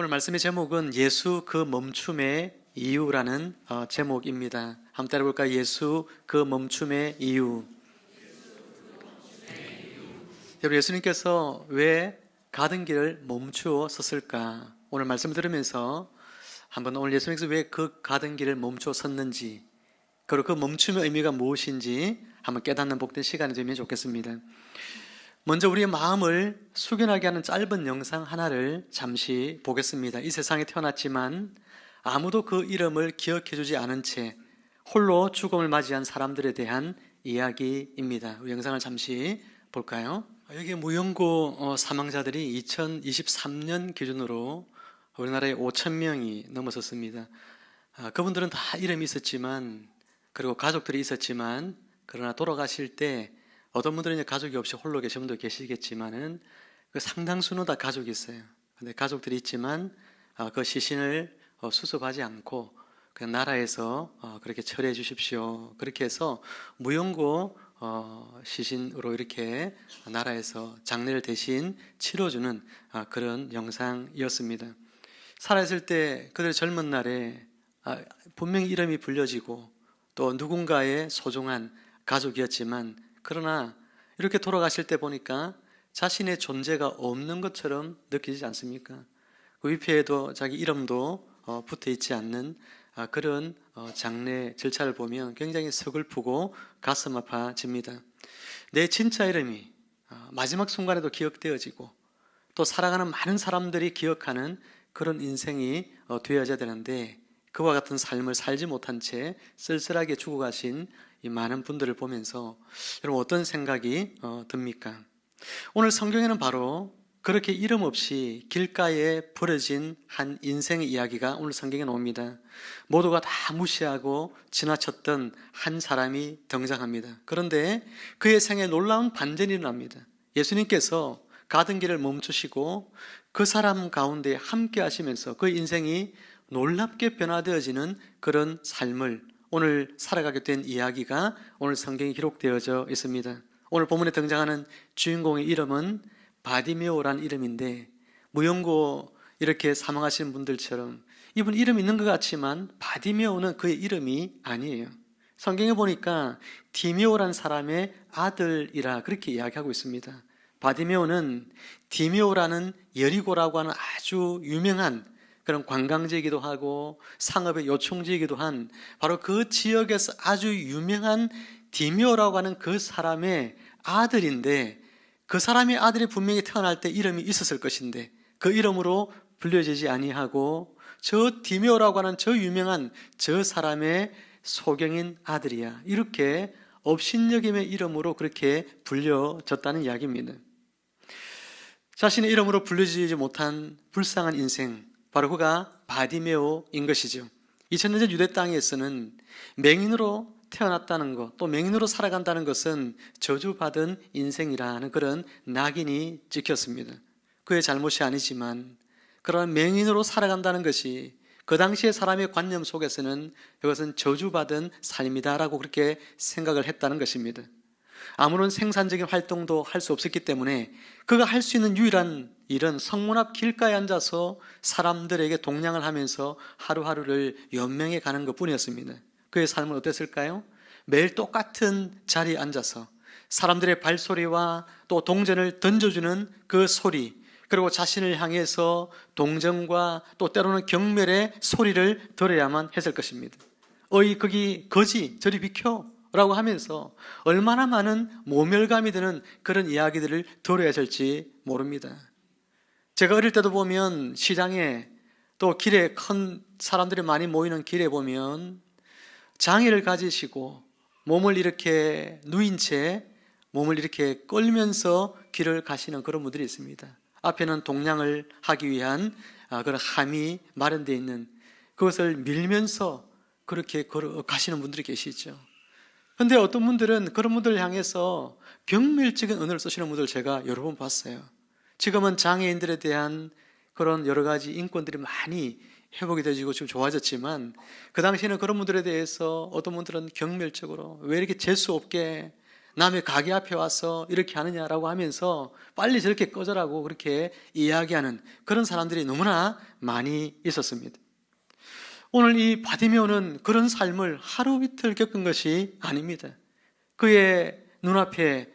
오늘 말씀의 제목은 예수 그 멈춤의 이유라는 제목입니다. 한번 따라해볼까요? 예수 그 멈춤의 이유. 여러분, 예수님께서 왜 가던 길을 멈추어 섰을까? 오늘 말씀 들으면서 한번 오늘 예수님께서 왜 그 가던 길을 멈추어 섰는지, 그리고 그 멈춤의 의미가 무엇인지 한번 깨닫는 복된 시간이 되면 좋겠습니다. 먼저 우리의 마음을 숙연하게 하는 짧은 영상 하나를 잠시 보겠습니다. 이 세상에 태어났지만 아무도 그 이름을 기억해주지 않은 채 홀로 죽음을 맞이한 사람들에 대한 이야기입니다. 우리 영상을 잠시 볼까요? 여기 무연고 사망자들이 2023년 기준으로 우리나라에 5,000명이 넘어섰습니다. 그분들은 다 이름이 있었지만, 그리고 가족들이 있었지만, 그러나 돌아가실 때 어떤 분들은 이제 가족이 없이 홀로 계신 분도 계시겠지만은 그 상당수는 다 가족이 있어요. 근데 가족들이 있지만 그 시신을 수습하지 않고 그냥 나라에서 그렇게 처리해 주십시오. 그렇게 해서 무연고 시신으로 이렇게 나라에서 장례를 대신 치러주는 그런 영상이었습니다. 살아있을 때 그들 젊은 날에 분명히 이름이 불려지고 또 누군가의 소중한 가족이었지만, 그러나 이렇게 돌아가실 때 보니까 자신의 존재가 없는 것처럼 느끼지 않습니까? 그 위패에도 자기 이름도 붙어 있지 않는 그런 장례 절차를 보면 굉장히 서글프고 가슴 아파집니다. 내 진짜 이름이 마지막 순간에도 기억되어지고 또 살아가는 많은 사람들이 기억하는 그런 인생이 되어져야 되는데, 그와 같은 삶을 살지 못한 채 쓸쓸하게 죽어가신 이 많은 분들을 보면서 여러분 어떤 생각이 듭니까? 오늘 성경에는 바로 그렇게 이름 없이 길가에 버려진 한 인생의 이야기가 오늘 성경에 나옵니다. 모두가 다 무시하고 지나쳤던 한 사람이 등장합니다. 그런데 그의 생에 놀라운 반전이 일어납니다. 예수님께서 가던 길을 멈추시고 그 사람 가운데 함께 하시면서 그 인생이 놀랍게 변화되어지는 그런 삶을 오늘 살아가게 된 이야기가 오늘 성경에 기록되어져 있습니다. 오늘 본문에 등장하는 주인공의 이름은 바디메오라는 이름인데, 무연고 이렇게 사망하신 분들처럼 이분 이름 있는 것 같지만 바디메오는 그의 이름이 아니에요. 성경에 보니까 디메오라는 사람의 아들이라 그렇게 이야기하고 있습니다. 바디메오는 디메오라는 여리고라고 하는 아주 유명한 그런 관광지이기도 하고 상업의 요충지이기도 한 바로 그 지역에서 아주 유명한 디메오라고 하는 그 사람의 아들인데, 그 사람의 아들이 분명히 태어날 때 이름이 있었을 것인데 그 이름으로 불려지지 아니하고 저 디메오라고 하는 저 유명한 저 사람의 소경인 아들이야, 이렇게 업신여김의 이름으로 그렇게 불려졌다는 이야기입니다. 자신의 이름으로 불려지지 못한 불쌍한 인생, 바로 그가 바디메오인 것이죠. 2000년 전 유대 땅에서는 맹인으로 태어났다는 것, 또 맹인으로 살아간다는 것은 저주받은 인생이라는 그런 낙인이 찍혔습니다. 그의 잘못이 아니지만 그런 맹인으로 살아간다는 것이 그 당시의 사람의 관념 속에서는 이것은 저주받은 삶이다라고 그렇게 생각을 했다는 것입니다. 아무런 생산적인 활동도 할 수 없었기 때문에 그가 할 수 있는 유일한 일은 성문 앞 길가에 앉아서 사람들에게 동냥을 하면서 하루하루를 연명해 가는 것뿐이었습니다. 그의 삶은 어땠을까요? 매일 똑같은 자리에 앉아서 사람들의 발소리와 또 동전을 던져주는 그 소리, 그리고 자신을 향해서 동정과 또 때로는 경멸의 소리를 들어야만 했을 것입니다. 어이 거기 거지 저리 비켜 라고 하면서 얼마나 많은 모멸감이 드는 그런 이야기들을 들어야 될지 모릅니다. 제가 어릴 때도 보면 시장에 또 길에 큰 사람들이 많이 모이는 길에 보면 장애를 가지시고 몸을 이렇게 누인 채 몸을 이렇게 끌면서 길을 가시는 그런 분들이 있습니다. 앞에는 동냥을 하기 위한 그런 함이 마련되어 있는, 그것을 밀면서 그렇게 가시는 분들이 계시죠. 그런데 어떤 분들은 그런 분들을 향해서 경멸적인 언어를 쓰시는 분들 제가 여러 번 봤어요. 지금은 장애인들에 대한 그런 여러 가지 인권들이 많이 회복이 되어지고 지금 좋아졌지만 그 당시에는 그런 분들에 대해서 어떤 분들은 경멸적으로 왜 이렇게 재수 없게 남의 가게 앞에 와서 이렇게 하느냐라고 하면서 빨리 저렇게 꺼져라고 그렇게 이야기하는 그런 사람들이 너무나 많이 있었습니다. 오늘 이 바디메오는 그런 삶을 하루 이틀 겪은 것이 아닙니다. 그의 눈앞에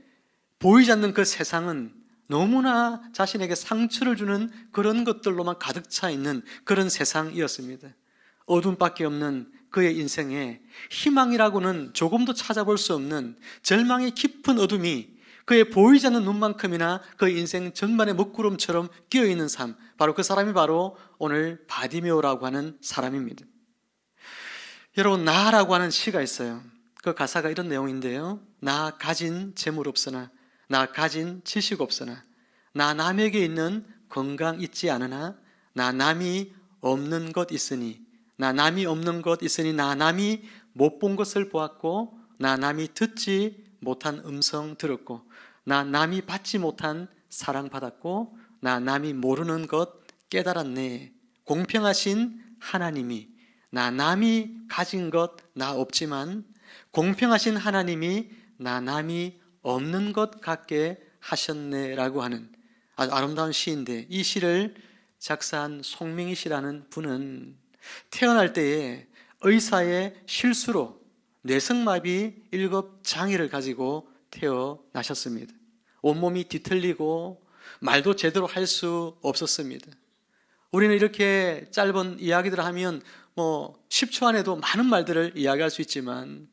보이지 않는 그 세상은 너무나 자신에게 상처를 주는 그런 것들로만 가득 차 있는 그런 세상이었습니다. 어둠밖에 없는 그의 인생에 희망이라고는 조금도 찾아볼 수 없는 절망의 깊은 어둠이 그의 보이지 않는 눈만큼이나 그 인생 전반의 먹구름처럼 끼어있는 삶, 바로 그 사람이 바로 오늘 바디메오라고 하는 사람입니다. 여러분, 나라고 하는 시가 있어요. 그 가사가 이런 내용인데요. 나 가진 재물 없으나, 나 가진 지식 없으나, 나 남에게 있는 건강 있지 않으나, 나 남이 없는 것 있으니, 나 남이 없는 것 있으니, 나 남이 못 본 것을 보았고, 나 남이 듣지 못한 음성 들었고, 나 남이 받지 못한 사랑 받았고, 나 남이 모르는 것 깨달았네. 공평하신 하나님이, 나 남이 가진 것 나 없지만 공평하신 하나님이 나 남이 없는 것 같게 하셨네라고 하는 아주 아름다운 시인데, 이 시를 작사한 송명희 씨라는 분은 태어날 때에 의사의 실수로 뇌성마비 7장애를 가지고 태어나셨습니다. 온몸이 뒤틀리고 말도 제대로 할 수 없었습니다. 우리는 이렇게 짧은 이야기들을 하면 10초 안에도 많은 말들을 이야기할 수 있지만,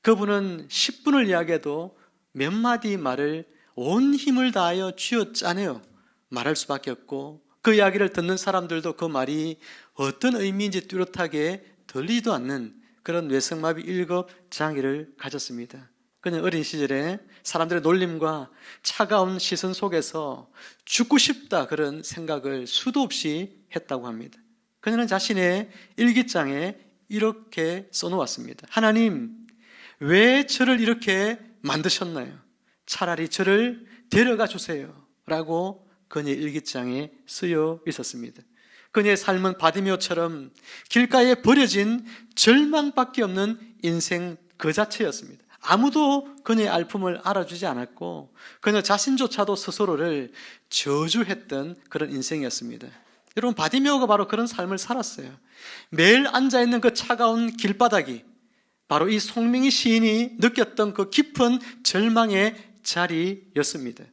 그분은 10분을 이야기해도 몇 마디 말을 온 힘을 다하여 쥐어짜내어 말할 수밖에 없고, 그 이야기를 듣는 사람들도 그 말이 어떤 의미인지 뚜렷하게 들리지도 않는 그런 뇌성마비 7장애를 가졌습니다. 그는 어린 시절에 사람들의 놀림과 차가운 시선 속에서 죽고 싶다 그런 생각을 수도 없이 했다고 합니다. 그는 자신의 일기장에 이렇게 써놓았습니다. 하나님, 왜 저를 이렇게 만드셨나요? 차라리 저를 데려가 주세요 라고 그의 일기장에 쓰여 있었습니다. 그의 삶은 바디메오처럼 길가에 버려진 절망밖에 없는 인생 그 자체였습니다. 아무도 그의 아픔을 알아주지 않았고 그녀 자신조차도 스스로를 저주했던 그런 인생이었습니다. 여러분, 바디메오가 바로 그런 삶을 살았어요. 매일 앉아있는 그 차가운 길바닥이 바로 이 송명희 시인이 느꼈던 그 깊은 절망의 자리였습니다.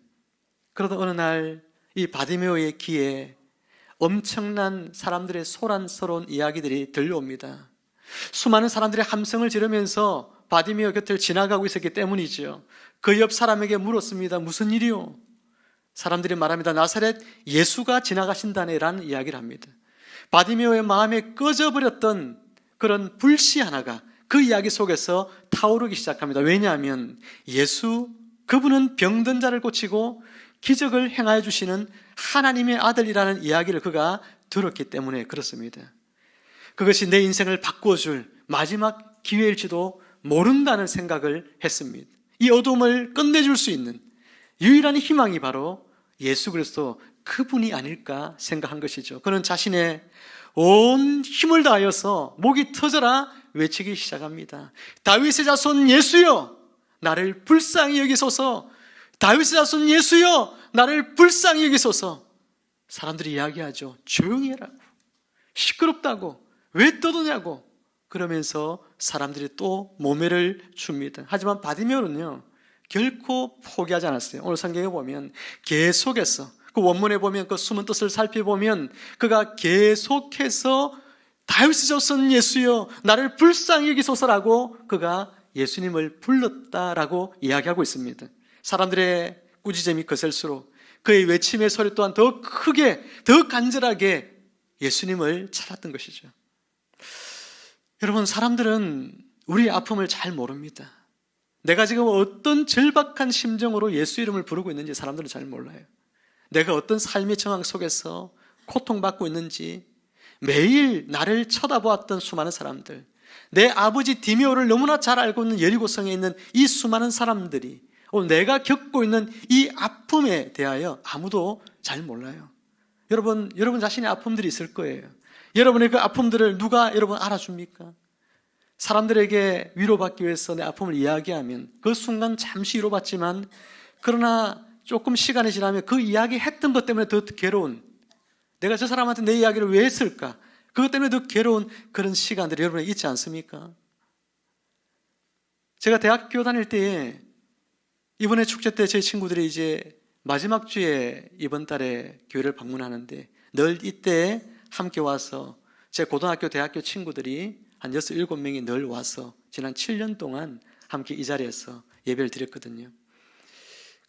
그러다 어느 날 이 바디메오의 귀에 엄청난 사람들의 소란스러운 이야기들이 들려옵니다. 수많은 사람들이 함성을 지르면서 바디메오 곁을 지나가고 있었기 때문이죠. 그 옆 사람에게 물었습니다. 무슨 일이요? 사람들이 말합니다. 나사렛 예수가 지나가신다네라는 이야기를 합니다. 바디메오의 마음에 꺼져버렸던 그런 불씨 하나가 그 이야기 속에서 타오르기 시작합니다. 왜냐하면 예수, 그분은 병든 자를 고치고 기적을 행하여 주시는 하나님의 아들이라는 이야기를 그가 들었기 때문에 그렇습니다. 그것이 내 인생을 바꿔줄 마지막 기회일지도 모른다는 생각을 했습니다. 이 어둠을 끝내줄 수 있는 유일한 희망이 바로 예수 그리스도 그분이 아닐까 생각한 것이죠. 그는 자신의 온 힘을 다하여서 목이 터져라 외치기 시작합니다. 다윗의 자손 예수여, 나를 불쌍히 여기소서. 다윗의 자손 예수여, 나를 불쌍히 여기소서. 사람들이 이야기하죠. 조용히 해라고, 시끄럽다고, 왜 떠드냐고. 그러면서 사람들이 또 모매를 줍니다. 하지만 바디메오는요 결코 포기하지 않았어요. 오늘 성경에 보면 계속해서, 그 원문에 보면 그 숨은 뜻을 살펴보면 그가 계속해서 다윗의 자손 예수여, 나를 불쌍히 여기소서라고 그가 예수님을 불렀다라고 이야기하고 있습니다. 사람들의 꾸지점이 거셀수록 그의 외침의 소리 또한 더 크게, 더 간절하게 예수님을 찾았던 것이죠. 여러분, 사람들은 우리의 아픔을 잘 모릅니다. 내가 지금 어떤 절박한 심정으로 예수 이름을 부르고 있는지 사람들은 잘 몰라요. 내가 어떤 삶의 정황 속에서 고통받고 있는지 매일 나를 쳐다보았던 수많은 사람들, 내 아버지 디메오를 너무나 잘 알고 있는 여리고성에 있는 이 수많은 사람들이 오늘 내가 겪고 있는 이 아픔에 대하여 아무도 잘 몰라요. 여러분 자신의 아픔들이 있을 거예요. 여러분의 그 아픔들을 누가 여러분 알아줍니까? 사람들에게 위로받기 위해서 내 아픔을 이야기하면 그 순간 잠시 위로받지만, 그러나 조금 시간이 지나면 그 이야기 했던 것 때문에 더 괴로운, 내가 저 사람한테 내 이야기를 왜 했을까, 그것 때문에 더 괴로운 그런 시간들이 여러분에게 있지 않습니까? 제가 대학교 다닐 때에 이번에 축제 때 제 친구들이 이제 마지막 주에 이번 달에 교회를 방문하는데, 늘 이때 함께 와서 제 고등학교 대학교 친구들이 한 6, 7명이 늘 와서 지난 7년 동안 함께 이 자리에서 예배를 드렸거든요.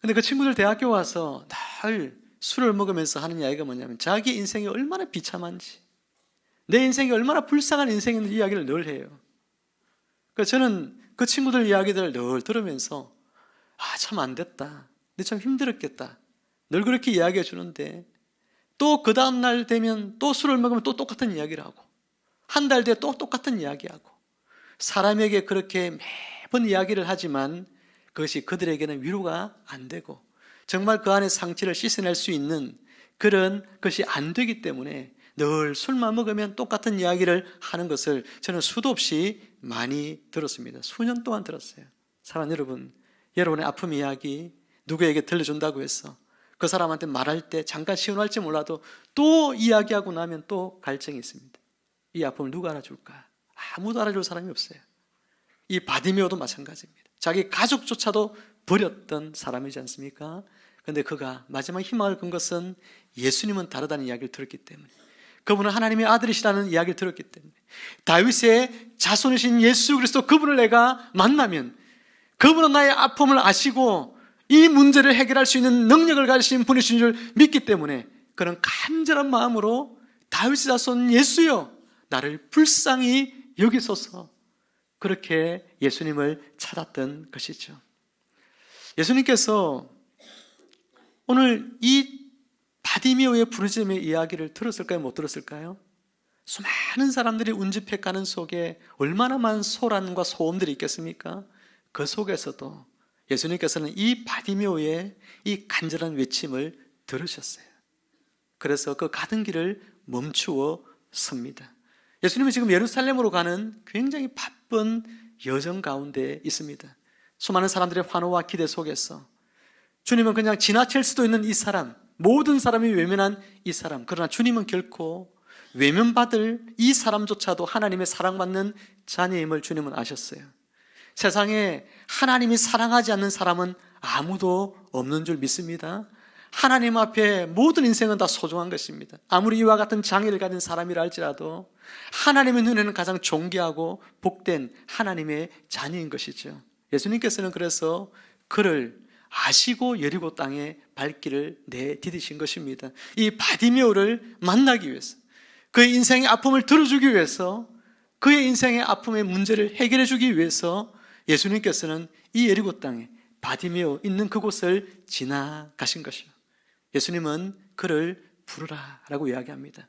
근데 그 친구들 대학교 와서 늘 술을 먹으면서 하는 이야기가 뭐냐면, 자기 인생이 얼마나 비참한지, 내 인생이 얼마나 불쌍한 인생인지 이야기를 늘 해요. 그래서 저는 그 친구들 이야기들을 늘 들으면서 참 안 됐다, 내 참 힘들었겠다, 늘 그렇게 이야기해 주는데, 또 그 다음날 되면 또 술을 먹으면 또 똑같은 이야기를 하고, 한 달 뒤에 또 똑같은 이야기하고, 사람에게 그렇게 매번 이야기를 하지만 그것이 그들에게는 위로가 안 되고, 정말 그 안에 상처를 씻어낼 수 있는 그런 것이 안 되기 때문에 늘 술만 먹으면 똑같은 이야기를 하는 것을 저는 수도 없이 많이 들었습니다. 수년 동안 들었어요. 사랑하는 여러분, 여러분의 아픔 이야기 누구에게 들려준다고 해서 그 사람한테 말할 때 잠깐 시원할지 몰라도 또 이야기하고 나면 또 갈증이 있습니다. 이 아픔을 누가 알아줄까? 아무도 알아줄 사람이 없어요. 이 바디메오도 마찬가지입니다. 자기 가족조차도 버렸던 사람이지 않습니까? 그런데 그가 마지막 희망을 건 것은 예수님은 다르다는 이야기를 들었기 때문에, 그분은 하나님의 아들이시라는 이야기를 들었기 때문에, 다윗의 자손이신 예수 그리스도, 그분을 내가 만나면 그분은 나의 아픔을 아시고 이 문제를 해결할 수 있는 능력을 가지신 분이신 줄 믿기 때문에, 그는 간절한 마음으로 다윗의 자손 예수여, 나를 불쌍히 여기소서, 그렇게 예수님을 찾았던 것이죠. 예수님께서 오늘 이 바디메오의 부르짖음의 이야기를 들었을까요? 못 들었을까요? 수많은 사람들이 운집해가는 속에 얼마나 많은 소란과 소음들이 있겠습니까? 그 속에서도 예수님께서는 이 바디메오의 이 간절한 외침을 들으셨어요. 그래서 그 가던 길을 멈추어 섭니다. 예수님은 지금 예루살렘으로 가는 굉장히 바쁜 여정 가운데 있습니다. 수많은 사람들의 환호와 기대 속에서 주님은 그냥 지나칠 수도 있는 이 사람, 모든 사람이 외면한 이 사람, 그러나 주님은 결코 외면받을 이 사람조차도 하나님의 사랑받는 자녀임을 주님은 아셨어요. 세상에 하나님이 사랑하지 않는 사람은 아무도 없는 줄 믿습니다. 하나님 앞에 모든 인생은 다 소중한 것입니다. 아무리 이와 같은 장애를 가진 사람이라 할지라도 하나님의 눈에는 가장 존귀하고 복된 하나님의 자녀인 것이죠. 예수님께서는 그래서 그를 아시고 여리고 땅에 발길을 내디디신 것입니다. 이 바디메오를 만나기 위해서, 그의 인생의 아픔을 들어주기 위해서, 그의 인생의 아픔의 문제를 해결해 주기 위해서 예수님께서는 이 여리고 땅에 바디메오 있는 그곳을 지나가신 것이요, 예수님은 그를 부르라 라고 이야기합니다.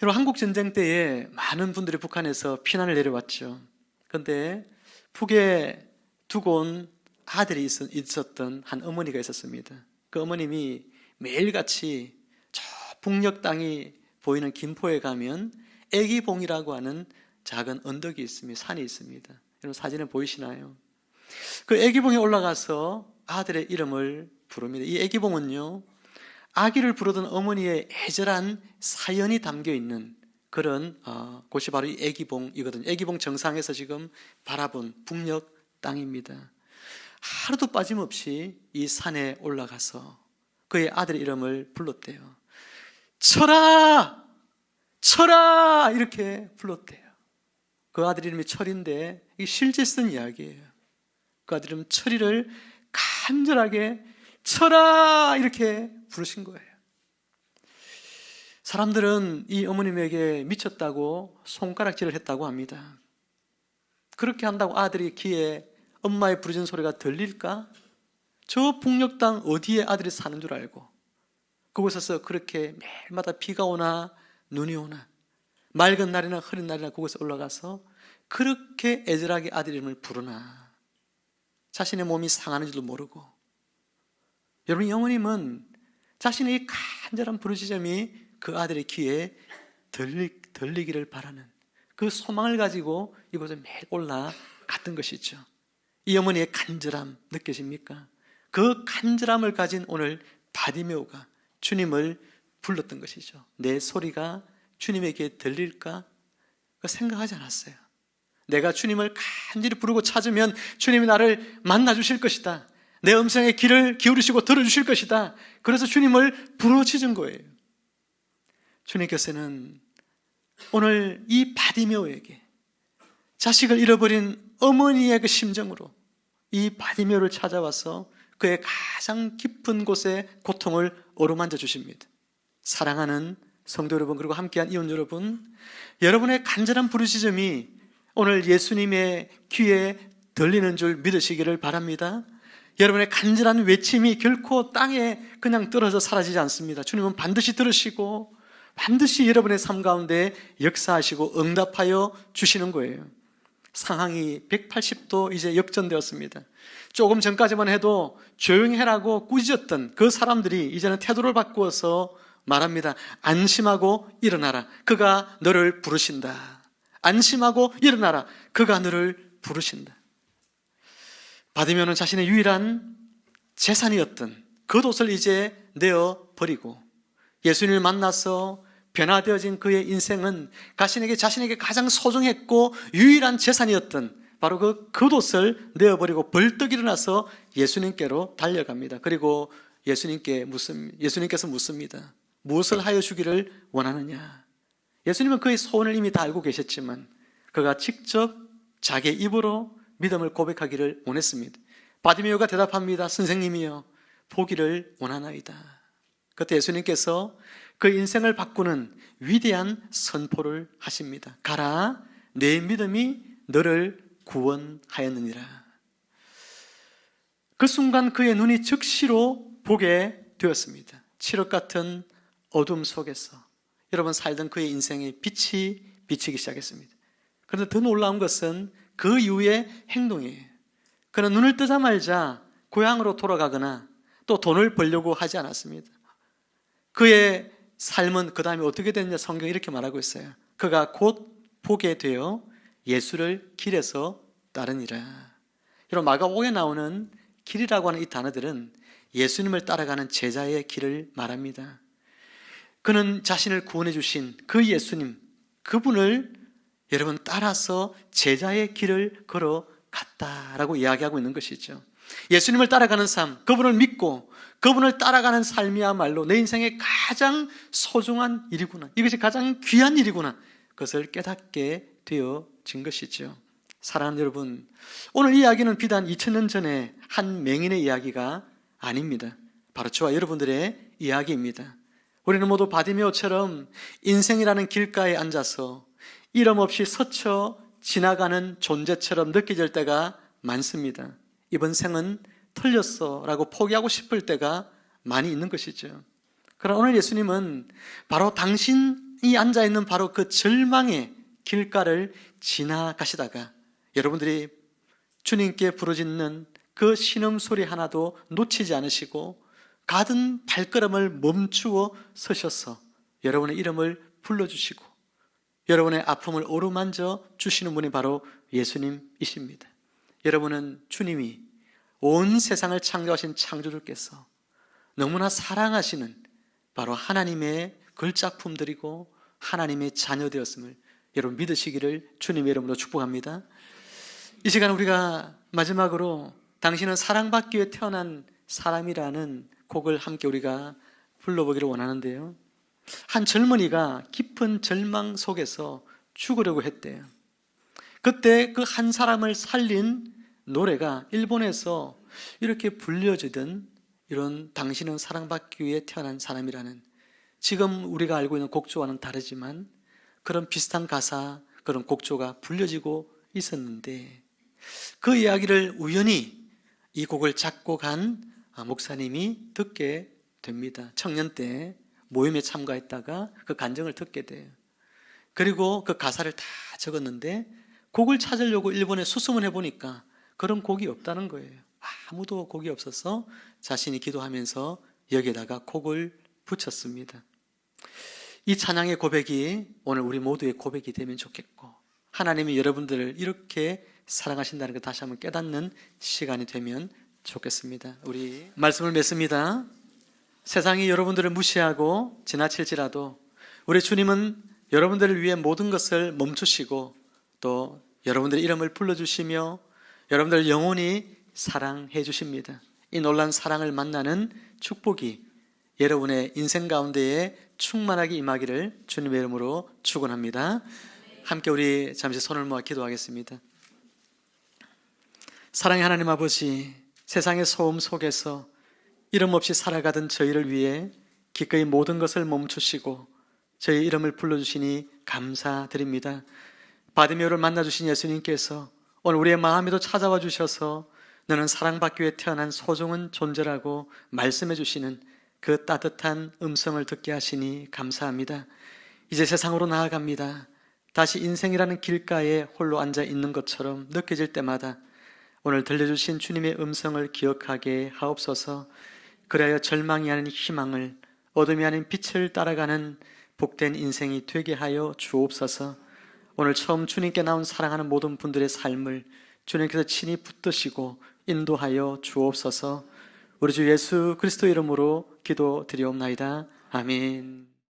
여러분, 한국전쟁 때에 많은 분들이 북한에서 피난을 내려왔죠. 그런데 북에 두고 온 아들이 있었던 한 어머니가 있었습니다. 그 어머님이 매일같이 저 북녘 땅이 보이는 김포에 가면 애기봉이라고 하는 작은 언덕이 있습니다. 산이 있습니다. 여러분 사진에 보이시나요? 그 애기봉에 올라가서 아들의 이름을 부릅니다. 이 애기봉은요, 아기를 부르던 어머니의 애절한 사연이 담겨 있는 그런 곳이 바로 이 애기봉이거든요. 애기봉 정상에서 지금 바라본 북녘 땅입니다. 하루도 빠짐없이 이 산에 올라가서 그의 아들의 이름을 불렀대요. 철아! 철아! 이렇게 불렀대요. 그 아들 이름이 철인데 이게 실제 쓴 이야기예요. 그 아들 이름 철이를 간절하게 철아! 이렇게 부르신 거예요. 사람들은 이 어머님에게 미쳤다고 손가락질을 했다고 합니다. 그렇게 한다고 아들이 귀에 엄마의 부르짖는 소리가 들릴까? 저 북녘 땅 어디에 아들이 사는 줄 알고 그곳에서 그렇게 매일마다 비가 오나 눈이 오나 맑은 날이나 흐린 날이나 그곳에 올라가서 그렇게 애절하게 아들 이름을 부르나, 자신의 몸이 상하는 줄도 모르고. 여러분, 이 어머님은 자신의 이 간절한 부르짖음이 그 아들의 귀에 들리기를 바라는 그 소망을 가지고 이곳에 매일 올라갔던 것이죠. 이 어머니의 간절함 느껴집니까? 그 간절함을 가진 오늘 바디메오가 주님을 불렀던 것이죠. 내 소리가 주님에게 들릴까? 생각하지 않았어요. 내가 주님을 간절히 부르고 찾으면 주님이 나를 만나주실 것이다. 내 음성에 귀를 기울이시고 들어주실 것이다. 그래서 주님을 부르짖은 거예요. 주님께서는 오늘 이 바디메오에게 자식을 잃어버린 어머니의 그 심정으로 이 바디메오를 찾아와서 그의 가장 깊은 곳에 고통을 어루만져 주십니다. 사랑하는 성도 여러분, 그리고 함께한 이웃 여러분, 여러분의 간절한 부르짖음이 오늘 예수님의 귀에 들리는 줄 믿으시기를 바랍니다. 여러분의 간절한 외침이 결코 땅에 그냥 떨어져 사라지지 않습니다. 주님은 반드시 들으시고 반드시 여러분의 삶 가운데 역사하시고 응답하여 주시는 거예요. 상황이 180도 이제 역전되었습니다. 조금 전까지만 해도 조용히 해라고 꾸짖었던 그 사람들이 이제는 태도를 바꾸어서 말합니다. 안심하고 일어나라. 그가 너를 부르신다. 안심하고 일어나라. 그가 너를 부르신다. 바디메오는 자신의 유일한 재산이었던 겉옷을 이제 내어버리고 예수님을 만나서 변화되어진 그의 인생은 자신에게 가장 소중했고 유일한 재산이었던 바로 그 겉옷을 내어버리고 벌떡 일어나서 예수님께로 달려갑니다. 그리고 예수님께서 묻습니다. 무엇을 하여 주기를 원하느냐? 예수님은 그의 소원을 이미 다 알고 계셨지만 그가 직접 자기의 입으로 믿음을 고백하기를 원했습니다. 바디메오가 대답합니다. 선생님이여, 보기를 원하나이다. 그때 예수님께서 그 인생을 바꾸는 위대한 선포를 하십니다. 가라, 내 믿음이 너를 구원하였느니라. 그 순간 그의 눈이 즉시로 보게 되었습니다. 칠흑 같은 어둠 속에서 여러분 살던 그의 인생에 빛이 비치기 시작했습니다. 그런데 더 놀라운 것은 그 이후의 행동이에요. 그는 눈을 뜨자마자 고향으로 돌아가거나 또 돈을 벌려고 하지 않았습니다. 그의 삶은 그 다음에 어떻게 됐냐, 성경이 이렇게 말하고 있어요. 그가 곧 보게 되어 예수를 길에서 따르니라. 여러분, 마가복음에 나오는 길이라고 하는 이 단어들은 예수님을 따라가는 제자의 길을 말합니다. 그는 자신을 구원해 주신 그 예수님, 그분을 여러분 따라서 제자의 길을 걸어갔다라고 이야기하고 있는 것이죠. 예수님을 따라가는 삶, 그분을 믿고 그분을 따라가는 삶이야말로 내 인생의 가장 소중한 일이구나, 이것이 가장 귀한 일이구나, 그것을 깨닫게 되어진 것이죠. 사랑하는 여러분, 오늘 이 이야기는 비단 2000년 전에 한 맹인의 이야기가 아닙니다. 바로 저와 여러분들의 이야기입니다. 우리는 모두 바디메오처럼 인생이라는 길가에 앉아서 이름 없이 스쳐 지나가는 존재처럼 느껴질 때가 많습니다. 이번 생은 틀렸어 라고 포기하고 싶을 때가 많이 있는 것이죠. 그러나 오늘 예수님은 바로 당신이 앉아있는 바로 그 절망의 길가를 지나가시다가 여러분들이 주님께 부르짖는 그 신음소리 하나도 놓치지 않으시고 가든 발걸음을 멈추어 서셔서 여러분의 이름을 불러주시고 여러분의 아픔을 어루만져 주시는 분이 바로 예수님이십니다. 여러분은 주님이 온 세상을 창조하신 창조주께서 너무나 사랑하시는 바로 하나님의 걸작품들이고 하나님의 자녀되었음을 여러분 믿으시기를 주님의 이름으로 축복합니다. 이 시간 우리가 마지막으로 당신은 사랑받기 위해 태어난 사람이라는 곡을 함께 우리가 불러보기를 원하는데요. 한 젊은이가 깊은 절망 속에서 죽으려고 했대요. 그때 그 한 사람을 살린 노래가 일본에서 이렇게 불려지던 이런 당신은 사랑받기 위해 태어난 사람이라는, 지금 우리가 알고 있는 곡조와는 다르지만 그런 비슷한 가사, 그런 곡조가 불려지고 있었는데 그 이야기를 우연히 이 곡을 작곡한 목사님이 듣게 됩니다. 청년 때 모임에 참가했다가 그 간증을 듣게 돼요. 그리고 그 가사를 다 적었는데 곡을 찾으려고 일본에 수소문 해보니까 그런 곡이 없다는 거예요. 아무도 곡이 없어서 자신이 기도하면서 여기에다가 곡을 붙였습니다. 이 찬양의 고백이 오늘 우리 모두의 고백이 되면 좋겠고, 하나님이 여러분들을 이렇게 사랑하신다는 걸 다시 한번 깨닫는 시간이 되면 좋겠습니다. 우리 말씀을 맺습니다. 세상이 여러분들을 무시하고 지나칠지라도 우리 주님은 여러분들을 위해 모든 것을 멈추시고 또 여러분들의 이름을 불러주시며 여러분들을 영원히 사랑해 주십니다. 이 놀라운 사랑을 만나는 축복이 여러분의 인생 가운데에 충만하게 임하기를 주님의 이름으로 축원합니다. 함께 우리 잠시 손을 모아 기도하겠습니다. 사랑의 하나님 아버지, 세상의 소음 속에서 이름 없이 살아가던 저희를 위해 기꺼이 모든 것을 멈추시고 저희 이름을 불러주시니 감사드립니다. 바디메오를 만나주신 예수님께서 오늘 우리의 마음에도 찾아와 주셔서 너는 사랑받기 위해 태어난 소중한 존재라고 말씀해 주시는 그 따뜻한 음성을 듣게 하시니 감사합니다. 이제 세상으로 나아갑니다. 다시 인생이라는 길가에 홀로 앉아 있는 것처럼 느껴질 때마다 오늘 들려주신 주님의 음성을 기억하게 하옵소서. 그래야 절망이 아닌 희망을, 어둠이 아닌 빛을 따라가는 복된 인생이 되게 하여 주옵소서. 오늘 처음 주님께 나온 사랑하는 모든 분들의 삶을 주님께서 친히 붙드시고 인도하여 주옵소서. 우리 주 예수 그리스도 이름으로 기도드리옵나이다. 아멘.